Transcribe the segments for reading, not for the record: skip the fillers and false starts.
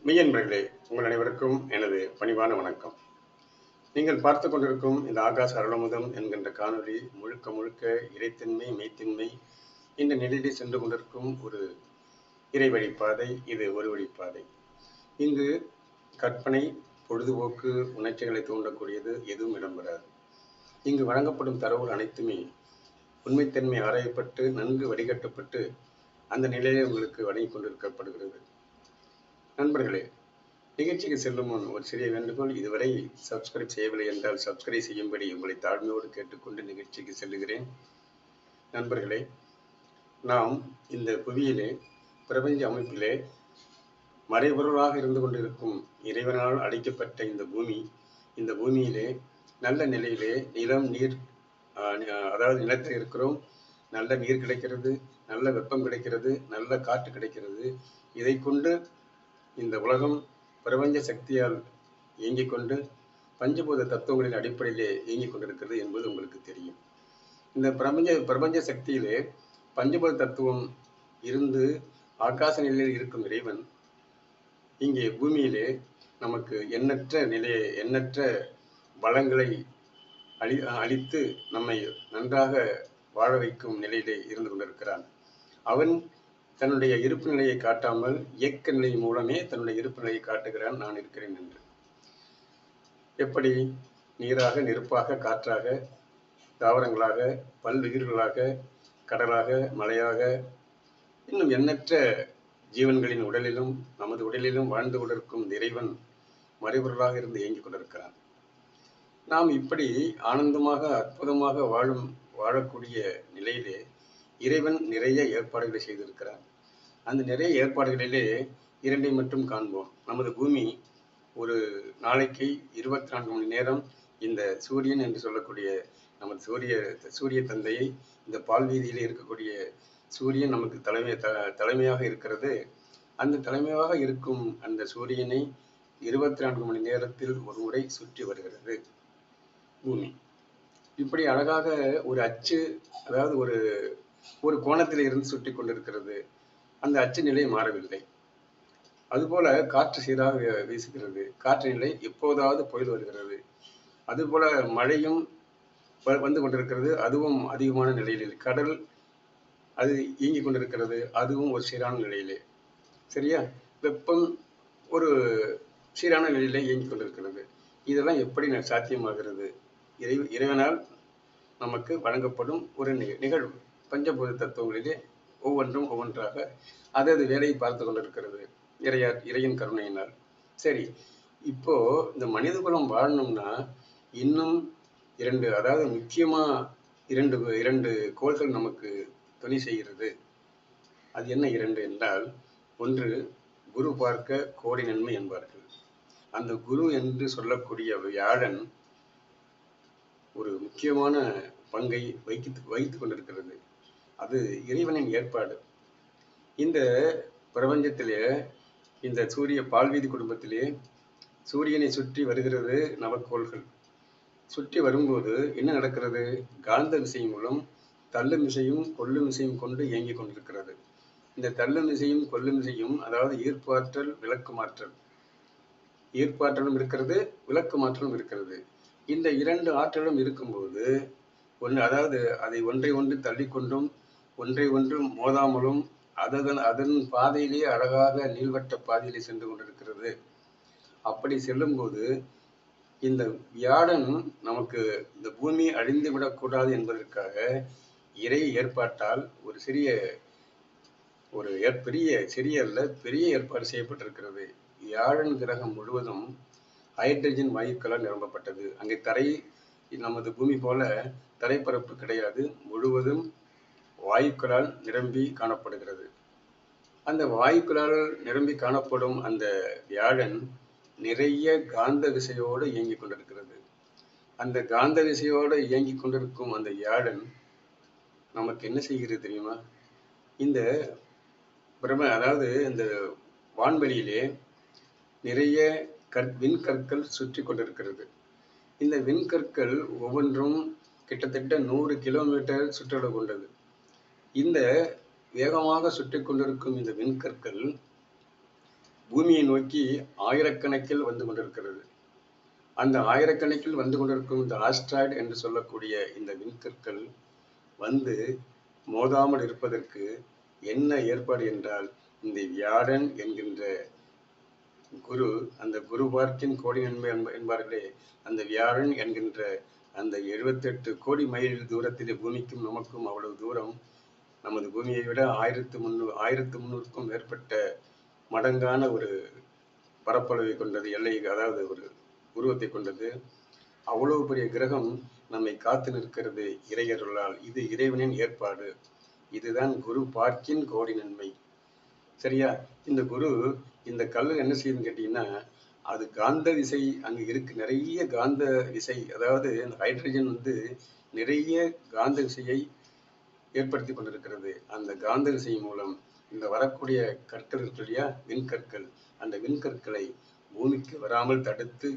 மெய்யன்பர்களே, உங்கள் அனைவருக்கும் எனது பணிவான வணக்கம். நீங்கள் பார்த்து கொண்டிருக்கும் இந்த ஆகாச அருளமுதம் என்கின்ற காணொளி முழுக்க முழுக்க இறைத்தன்மை, மெய்த்தன்மை என்ற நிலையிலே சென்று கொண்டிருக்கும் ஒரு இறை வழிப்பாதை. இது ஒரு வழிப்பாதை. இங்கு கற்பனை, பொழுதுபோக்கு, உணர்ச்சிகளை தூண்டக்கூடியது எதுவும் இடம்பெறாது. இங்கு வழங்கப்படும் தரவுகள் அனைத்துமே உண்மைத்தன்மை ஆராயப்பட்டு நன்கு வடிகட்டப்பட்டு அந்த நிலையிலே உங்களுக்கு வழங்கி கொண்டிருக்கப்படுகிறது. நண்பர்களே, நிகழ்ச்சிக்கு செல்லும் முன் ஒரு சிறிய வேண்டுகோள். இதுவரை சப்ஸ்கிரைப் செய்யவில்லை என்றால் சப்ஸ்கிரைப் செய்யும்படி உங்களை தாழ்மையோடு கேட்டுக்கொண்டு நிகழ்ச்சிக்கு செல்லுகிறேன். நண்பர்களே, நாம் இந்த புவியிலே பிரபஞ்ச அமைப்பிலே மறைபொருளாக இருந்து கொண்டிருக்கும் இறைவனால் அளிக்கப்பட்ட இந்த பூமியிலே நல்ல நிலையிலே நிலம், நீர், அதாவது நிலத்தில் இருக்கிறோம். நல்ல நீர் கிடைக்கிறது, நல்ல வெப்பம் கிடைக்கிறது, நல்ல காற்று கிடைக்கிறது. இதை கொண்டு இந்த உலகம் பிரபஞ்ச சக்தியால் இயங்கிக் கொண்டு பஞ்சபூத தத்துவங்களின் அடிப்படையிலே இயங்கிக் கொண்டிருக்கிறது என்பது உங்களுக்கு தெரியும். இந்த பிரபஞ்ச சக்தியிலே பஞ்சபூத தத்துவம் இருந்து ஆகாச நிலையில் இருக்கும் இறைவன் இங்கே பூமியிலே நமக்கு எண்ணற்ற வளங்களை அளித்து நம்மை நன்றாக வாழ வைக்கும் நிலையிலே இருந்து கொண்டிருக்கிறான். அவன் தன்னுடைய இருப்பு நிலையை காட்டாமல் இயக்க நிலை மூலமே தன்னுடைய இருப்பு நிலையை காட்டுகிறான், நான் இருக்கிறேன் என்று. எப்படி? நீராக, நெருப்பாக, காற்றாக, தாவரங்களாக, பல்லுயிர்களாக, கடலாக, மலையாக, இன்னும் எண்ணற்ற ஜீவன்களின் உடலிலும் நமது உடலிலும் வாழ்ந்து கொண்டிருக்கும் இறைவன் மறைபொருளாக இருந்து இயங்கிக் கொண்டிருக்கிறான். நாம் இப்படி ஆனந்தமாக அற்புதமாக வாழக்கூடிய நிலையிலே இறைவன் நிறைய ஏற்பாடுகளை செய்திருக்கிறார். அந்த நிறைய ஏற்பாடுகளிலே இரண்டை மட்டும் காண்போம். நமது பூமி ஒரு நாளைக்கு 24 மணி நேரம் இந்த சூரியன் என்று சொல்லக்கூடிய நமது சூரிய தந்தையை, இந்த பால்வீதியிலே இருக்கக்கூடிய சூரியன் நமக்கு தலைமையாக இருக்கிறது. அந்த தலைமையாக இருக்கும் அந்த சூரியனை 24 மணி நேரத்தில் ஒரு முறை சுற்றி வருகிறது பூமி. இப்படி அழகாக ஒரு அச்சு, அதாவது ஒரு கோணத்தில் இருந்து சுற்றி கொண்டிருக்கிறது. அந்த அச்சு நிலை மாறவில்லை. அதுபோல காற்று சீராக வீசுகிறது. காற்று நிலை எப்போதாவது புயல் வருகிறது. அதுபோல மழையும் வந்து கொண்டிருக்கிறது. அதுவும் அதிகமான நிலையில். கடல் அது இயங்கிக் கொண்டிருக்கிறது. அதுவும் ஒரு சீரான நிலையிலே. சரியா? வெப்பம் ஒரு சீரான நிலையிலே இயங்கிக் கொண்டிருக்கிறது. இதெல்லாம் எப்படி சாத்தியமாகிறது? இறைவனால் நமக்கு வழங்கப்படும் ஒரு நிகழ்வு. பஞ்சபூத தத்துவங்களிலே ஒவ்வொன்றாக அதது வேலையை பார்த்து கொண்டிருக்கிறது இறையின் கருணையினால். சரி, இப்போ இந்த மனித குலம் வாழணும்னா இன்னும் அதாவது முக்கியமா இரண்டு கோள்கள் நமக்கு துணை செய்கிறது. அது என்ன இரண்டு என்றால், ஒன்று குரு பார்க்க கோடி நன்மை என்பார்கள். அந்த குரு என்று சொல்லக்கூடிய வியாழன் ஒரு முக்கியமான பங்கை வகித்துக் கொண்டிருக்கிறது. அது இறைவனின் ஏற்பாடு. இந்த பிரபஞ்சத்திலே, இந்த சூரிய பால்வீதி குடும்பத்திலே சூரியனை சுற்றி வருகிறது நவக்கோள்கள். சுற்றி வரும்போது என்ன நடக்கிறது? காந்த விசை மூலம் தள்ளும் விசையும் கொள்ளும் விசையும் கொண்டு இயங்கிக் கொண்டிருக்கிறது. இந்த தள்ளும் விசையும் கொள்ளும் விசையும், அதாவது ஈர்ப்பாற்றல், ஈர்ப்பாற்றலும் இருக்கிறது, விளக்கு மாற்றலும் இருக்கிறது. இந்த இரண்டு ஆற்றலும் இருக்கும்போது அதாவது அதை ஒன்றை ஒன்று தள்ளிக்கொண்டும் ஒன்றை ஒன்று மோதாமலும் அதன் பாதையிலேயே அழகாக நீள்வட்ட பாதையிலே சென்று கொண்டிருக்கிறது. அப்படி செல்லும்போது இந்த வியாழன் நமக்கு இந்த பூமி அழிந்து விடக்கூடாது என்பதற்காக இறை ஏற்பாட்டால் பெரிய ஏற்பாடு செய்யப்பட்டிருக்கிறது. வியாழன் கிரகம் முழுவதும் ஹைட்ரஜன் வாயுக்களால் நிரம்பப்பட்டது. அங்கே நமது பூமி போல தரைப்பரப்பு கிடையாது. முழுவதும் வாயுக்களால் நிரம்பி காணப்படுகிறது. அந்த வாயுக்களால் நிரம்பி காணப்படும் அந்த வியாழன் நிறைய காந்த விசையோடு இயங்கிக் கொண்டிருக்கிறது. அந்த காந்த விசையோடு இயங்கிக் கொண்டிருக்கும் அந்த வியாழன் நமக்கு என்ன செய்கிறது தெரியுமா? இந்த அதாவது இந்த வான்வெளியிலே நிறைய விண்கற்கள் சுற்றி கொண்டிருக்கிறது. இந்த விண்கற்கள் ஒவ்வொன்றும் கிட்டத்தட்ட 100 கிலோமீட்டர் சுற்றளவு கொண்டது. இந்த வேகமாக சுற்றி கொண்டிருக்கும் இந்த விண்கற்கள் பூமியை நோக்கி ஆயிரக்கணக்கில் வந்து கொண்டிருக்கிறது. அந்த ஆயிரக்கணக்கில் வந்து கொண்டிருக்கும் இந்த ஆஸ்ட்ராய்டு என்று சொல்லக்கூடிய இந்த விண்கற்கள் வந்து மோதாமல் இருப்பதற்கு என்ன ஏற்பாடு என்றால், இந்த வியாழன் என்கின்ற குரு, அந்த குரு பார்க்கின் கோடி நன்மை என்பார்களே, அந்த வியாழன் என்கின்ற அந்த 78 கோடி மைல் தூரத்திலே பூமிக்கும் நமக்கும் அவ்வளவு தூரம், நமது பூமியை விட 1300க்கும் மேற்பட்ட மடங்கான ஒரு பரப்பளவை கொண்டது, எல்லை, அதாவது ஒரு உருவத்தை கொண்டது. அவ்வளவு பெரிய கிரகம் நம்மை காத்து நிற்கிறது இறையருளால். இது இறைவனின் ஏற்பாடு. இதுதான் குரு பார்க்கின் கோடி நன்மை. சரியா? இந்த குரு, இந்த கல் என்ன செய்யுதுன்னு கேட்டீங்கன்னா, அது காந்த விசை அங்க இருக்கு, நிறைய காந்த விசை, அதாவது இந்த ஹைட்ரஜன் வந்து நிறைய காந்த விசையை ஏற்படுத்தி கொண்டிருக்கிறது. அந்த காந்த விசை மூலம் இந்த வரக்கூடிய கற்கள் இருக்கு இல்லையா, விண்கற்கள், அந்த விண்கற்களை பூமிக்கு வராமல் தடுத்து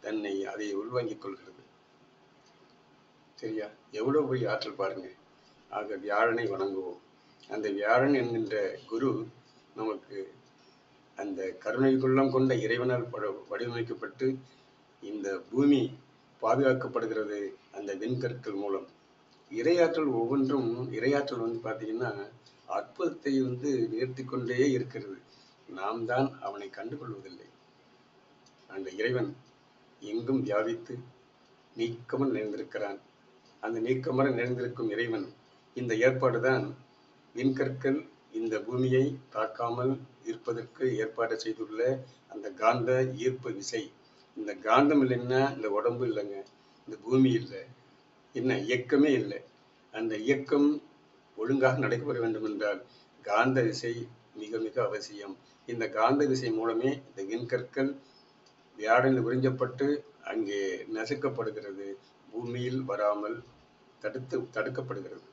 தன்னை அதை உள்வாங்கிக் கொள்கிறது. சரியா? எவ்வளவு பெரிய ஆற்றல் பாருங்க. ஆக வியாழனை வணங்குவோம். அந்த வியாழன் என்கின்ற குரு நமக்கு அந்த கருணை குள்ளம் கொண்ட இறைவனால் வடிவமைக்கப்பட்டு இந்த பூமி பாதுகாக்கப்படுகிறது அந்த விண்கற்கள் மூலம். இறையாற்றல் ஒவ்வொன்றும், இறையாற்றல் வந்து பார்த்தீங்கன்னா அற்புதத்தை வந்து நிகழ்த்தி கொண்டே இருக்கிறது. நாம் தான் அவனை கண்டுகொள்வதில்லை. அந்த இறைவன் எங்கும் வியாபித்து நீக்கமர நிறைந்திருக்கிறான். அந்த நீக்கமர நிறைந்திருக்கும் இறைவன் இந்த ஏற்பாடுதான், விண்கற்கள் இந்த பூமியை தாக்காமல் இருப்பதற்கு ஏற்பாடு செய்துள்ள அந்த காந்த ஈர்ப்பு விசை. இந்த காந்தம் இல்லைன்னா இந்த உடம்பு இல்லைங்க, இந்த பூமி இல்லை, என்ன இயக்கமே இல்லை. அந்த இயக்கம் ஒழுங்காக நடைபெற வேண்டும் என்றால் காந்த விசை மிக மிக அவசியம். இந்த காந்த விசை மூலமே இந்த விண்கற்கள் வியாழனில் உறிஞ்சப்பட்டு அங்கே நசுக்கப்படுகிறது, பூமியில் வராமல் தடுக்கப்படுகிறது.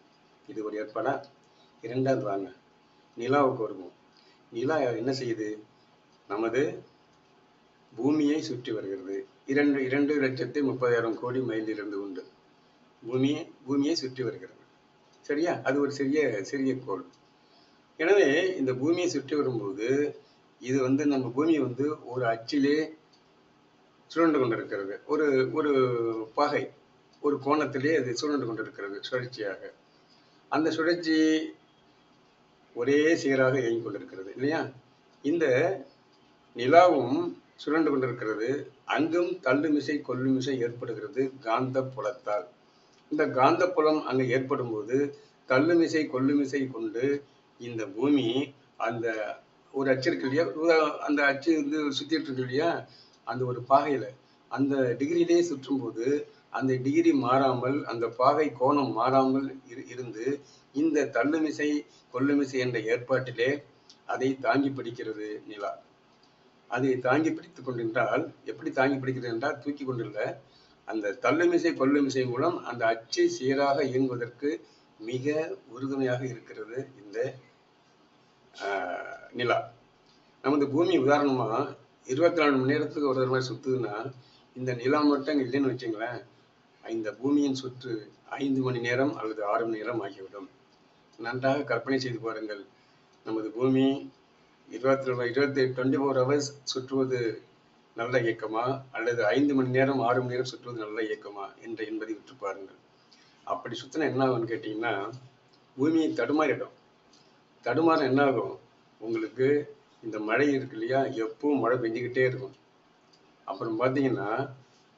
இது ஒரு ஏற்பாடா? இரண்டாவது வாங்க, நிலாவுக்கு வருவோம். நிலா என்ன செய்யுது? நமது பூமியை சுற்றி வருகிறது. 2,30,000 கோடி மைல் இருந்து உண்டு பூமியை சுற்றி வருகிறது. சரியா? அது ஒரு சிறிய கோள். எனவே இந்த பூமியை சுற்றி வரும்போது இது வந்து நம்ம பூமி வந்து ஒரு அச்சிலே சுழன்று கொண்டிருக்கிறது. ஒரு ஒரு பாகை, ஒரு கோணத்திலே அது சுழன்று கொண்டிருக்கிறது சுழற்சியாக. அந்த சுழற்சி ஒரே சீராக இயங்கிக் கொண்டிருக்கிறது இல்லையா? இந்த நிலாவும் சுழன்று கொண்டிருக்கிறது. அங்கும் தள்ளுமிசை கொல்லுமிசை ஏற்படுகிறது காந்த புலத்தால். இந்த காந்த புலம் அங்கு ஏற்படும் போது தள்ளுமிசை கொல்லுமிசை கொண்டு இந்த பூமி அந்த ஒரு அச்சு இருக்கு இல்லையா, அந்த அச்சு வந்து சுத்திட்டு இருக்கு இல்லையா, அந்த ஒரு பாகையில அந்த டிகிரியிலே சுற்றும் போது அந்த டிகிரி மாறாமல், அந்த பாகை கோணம் மாறாமல் இருந்து இந்த தள்ளுமிசை கொல்லுமிசை என்ற ஏற்பாட்டிலே அதை தாங்கி பிடிக்கிறது நிலா. அதை தாங்கி பிடித்துக் கொண்டிருந்தால், எப்படி தாங்கி பிடிக்கிறது என்றால் தூக்கி கொண்டுள்ள அந்த தள்ளுமிசை கொல்லுமிசை மூலம் அந்த அச்சு சீராக இயங்குவதற்கு மிக உறுதுணையாக இருக்கிறது இந்த நிலா. நமது பூமி உதாரணமா 24 மணி நேரத்துக்கு ஒரு மாதிரி சுத்துதுன்னா, இந்த நிலா மட்டும் இல்லைன்னு வச்சுங்களேன், இந்த பூமியின் சுற்று 5 மணி நேரம் அல்லது 6 மணி நேரம் ஆகிவிடும். நன்றாக கற்பனை செய்து பாருங்கள். நமது பூமி 24 ஹவர்ஸ் சுற்றுவது நல்ல இயக்கமா, அல்லது 5 மணி நேரம் 6 மணி நேரம் சுற்றுவது நல்ல இயக்கமா என்பதை விட்டு பாருங்கள். அப்படி சுத்தினா என்ன ஆகும்னு கேட்டீங்கன்னா, பூமியை தடுமாறிடும். தடுமாற என்ன ஆகும்? உங்களுக்கு இந்த மழை இருக்கு இல்லையா, எப்பவும் மழை பெஞ்சுக்கிட்டே இருக்கும். அப்புறம் பார்த்தீங்கன்னா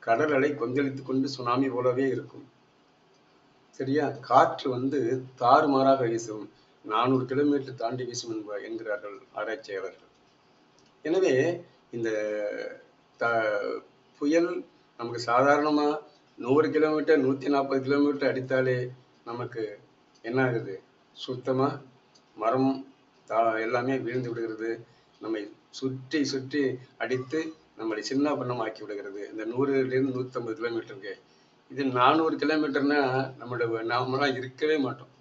கடல் அலை கொந்தளித்து கொண்டு சுனாமி போலவே இருக்கும். சரியா? காற்று வந்து தாறுமாறாக வீசும். 400 கிலோமீட்டர் தாண்டி வீசும் என்கிறார்கள் ஆராய்ச்சியாளர்கள். எனவே இந்த புயல் நமக்கு சாதாரணமா 100 கிலோமீட்டர் 140 கிலோமீட்டர் அடித்தாலே நமக்கு என்ன ஆகுது? சுத்தமா மரம் எல்லாமே வீழ்ந்து விடுகிறது. நம்மை சுற்றி சுற்றி அடித்து நம்மளை சின்ன பின்னம் ஆக்கி விடுகிறது. இந்த 100லேருந்து 150 கிலோமீட்டருக்கு. இது 400 கிலோமீட்டர்னா நாமெல்லாம் இருக்கவே மாட்டோம்.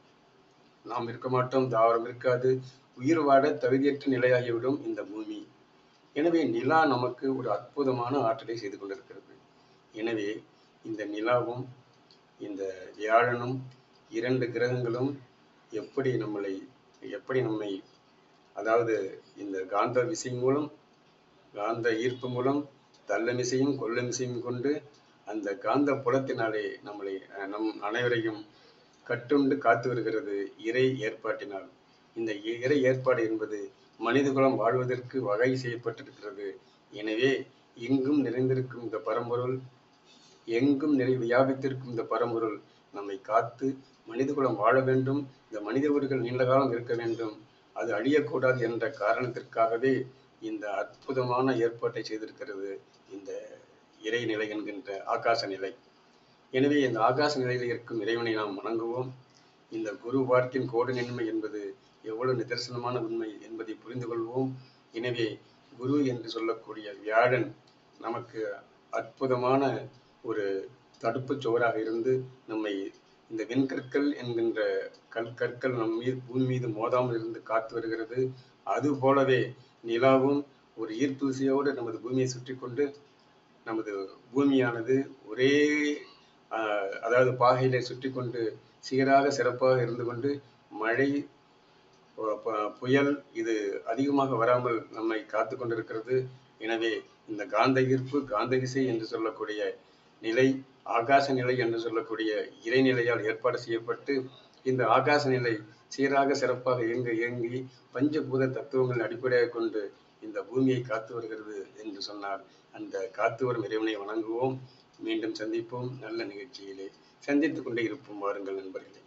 நாம் இருக்க மாட்டோம், தாவரம் இருக்காது, உயிர் வாழ தகுதியற்ற நிலையாகிவிடும் இந்த பூமி. எனவே நிலா நமக்கு ஒரு அற்புதமான ஆற்றலை செய்து கொண்டிருக்கிறது. எனவே இந்த நிலாவும் இந்த வியாழனும் 2 கிரகங்களும் எப்படி நம்மை, அதாவது இந்த காந்த விசை மூலம் காந்த ஈர்ப்பு மூலம் தள்ளமிசையும் கொள்ளமிசையும் கொண்டு அந்த காந்த புலத்தினாலே நம் அனைவரையும் கட்டுண்டு காத்து வருகிறது இறை ஏற்பாட்டினால். இந்த இறை ஏற்பாடு என்பது மனிதகுலம் வாழ்வதற்கு வகை செய்யப்பட்டிருக்கிறது. எனவே எங்கும் நிறைந்திருக்கும் இந்த பரம்பொருள், எங்கும் வியாபித்திருக்கும் இந்த பரம்பொருள் நம்மை காத்து மனிதகுலம் வாழ வேண்டும், இந்த மனித உயிர்கள் நீண்ட காலம் இருக்க வேண்டும், அது அழியக்கூடாது என்ற காரணத்திற்காகவே இந்த அற்புதமான ஏற்பாட்டை செய்திருக்கிறது இந்த இறைநிலை என்கின்ற ஆகாச நிலை. எனவே இந்த ஆகாச நிலையில் இருக்கும் இறைவனை நாம் வணங்குவோம். இந்த குரு வாக்கின் கோடு நன்மை என்பது எவ்வளவு நிதர்சனமான உண்மை என்பதை புரிந்து கொள்வோம். எனவே குரு என்று சொல்லக்கூடிய வியாழன் நமக்கு அற்புதமான ஒரு தடுப்பு சுவராக இருந்து நம்மை இந்த வெண்கற்கள் என்கின்ற கற்கள் பூமி மீது மோதாமல் இருந்து காத்து வருகிறது. அது போலவே நிலாவும் ஒரு ஈர்ப்பு விசையோடு நமது பூமியை சுற்றி கொண்டு நமது பூமியானது ஒரே அதாவது பாகையிலே சுற்றி கொண்டு சீராக சிறப்பாக இருந்து கொண்டு மழை புயல் இது அதிகமாக வராமல் நம்மை காத்து கொண்டிருக்கிறது. எனவே இந்த காந்த ஈர்ப்பு காந்த விசை என்று சொல்லக்கூடிய நிலை ஆகாச நிலை என்று சொல்லக்கூடிய இறைநிலையால் ஏற்பாடு செய்யப்பட்டு இந்த ஆகாச நிலை சீராக சிறப்பாக இயங்கி பஞ்சபூத தத்துவங்கள் அடிப்படையாக கொண்டு இந்த பூமியை காத்து வருகிறது என்று சொன்னால் அந்த காத்து வரும் இறைவனை வணங்குவோம். மீண்டும் சந்திப்போம். நல்ல நிகழ்ச்சியிலே சந்தித்துக் கொண்டே இருப்போம். வாருங்கள் நண்பர்களே.